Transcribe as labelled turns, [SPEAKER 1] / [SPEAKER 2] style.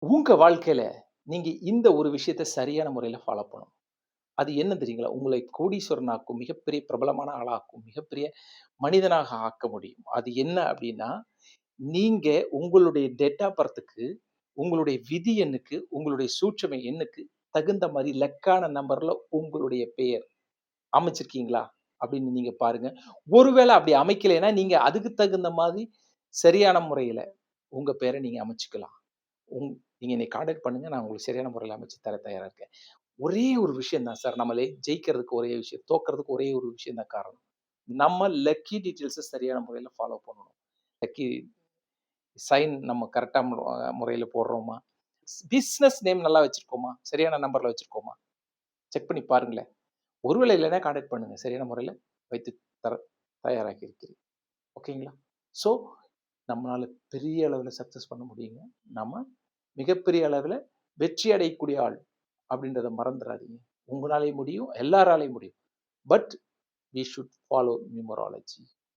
[SPEAKER 1] உங்க வாழ்க்கையில நீங்க இந்த ஒரு விஷயத்த சரியான முறையில ஃபாலோ பண்ணணும். அது என்ன தெரியுங்களா? உங்களை கோடீஸ்வரனாக்கும், மிகப்பெரிய பிரபலமான ஆளாக்கும், மிகப்பெரிய மனிதனாக ஆக்க முடியும். அது என்ன அப்டின்னா, நீங்க உங்களுடைய டேட் ஆஃப் பர்த்க்கு, உங்களுடைய விதி எண்ணுக்கு, உங்களுடைய சூட்சும எண்ணுக்கு தகுந்த மாரி லக்கான நம்பர்ல உங்களுடைய பெயர் அமைச்சிருக்கீங்களா? அப்டின்னு நீங்க பாருங்க. ஒருவேள அப்டி அமைக்கலைன்னா, நீங்க அதுக்கு தகுந்த மாதிரி சரியான முறையில உங்க பேர நீங்க அமைச்சுக்கலாம். உங் நீங்க என்னை கான்டாக்ட் பண்ணுங்க. நான் உங்களுக்கு சரியான முறையில அமைச்சு தர தயாரா இருக்கேன். ஒரே ஒரு விஷயம் தான் சார். நம்மளே ஜெயிக்கிறதுக்கு ஒரே விஷயம், தோற்கறதுக்கு ஒரே ஒரு விஷயம் தான் காரணம். நம்ம லக்கி டீட்டெயில்ஸ சரியான முறையில ஃபாலோ பண்ணணும். லக்கி சைன் நம்ம கரெக்ட்டா முறையில போடுறோமா? பிசினஸ் நேம் நல்லா வச்சிருக்கோமா? சரியான நம்பர்ல வச்சிருக்கோமா? செக் பண்ணி பாருங்களேன். ஒருவேளை இல்லன்னா கான்டாக்ட் பண்ணுங்க. சரியான முறையில வைத்து தர தயாராக இருக்கிறேன். ஓகேங்களா? ஸோ நம்மளால பெரிய அளவுல சக்சஸ் பண்ண முடியுங்க. நம்ம மிகப்பெரிய அளவுல வெற்றி அடையக்கூடிய ஆள் அப்படின்றத மறந்துறாதீங்க. உங்களாலயும் முடியும், எல்லாராலயும் முடியும். But we should follow numerology.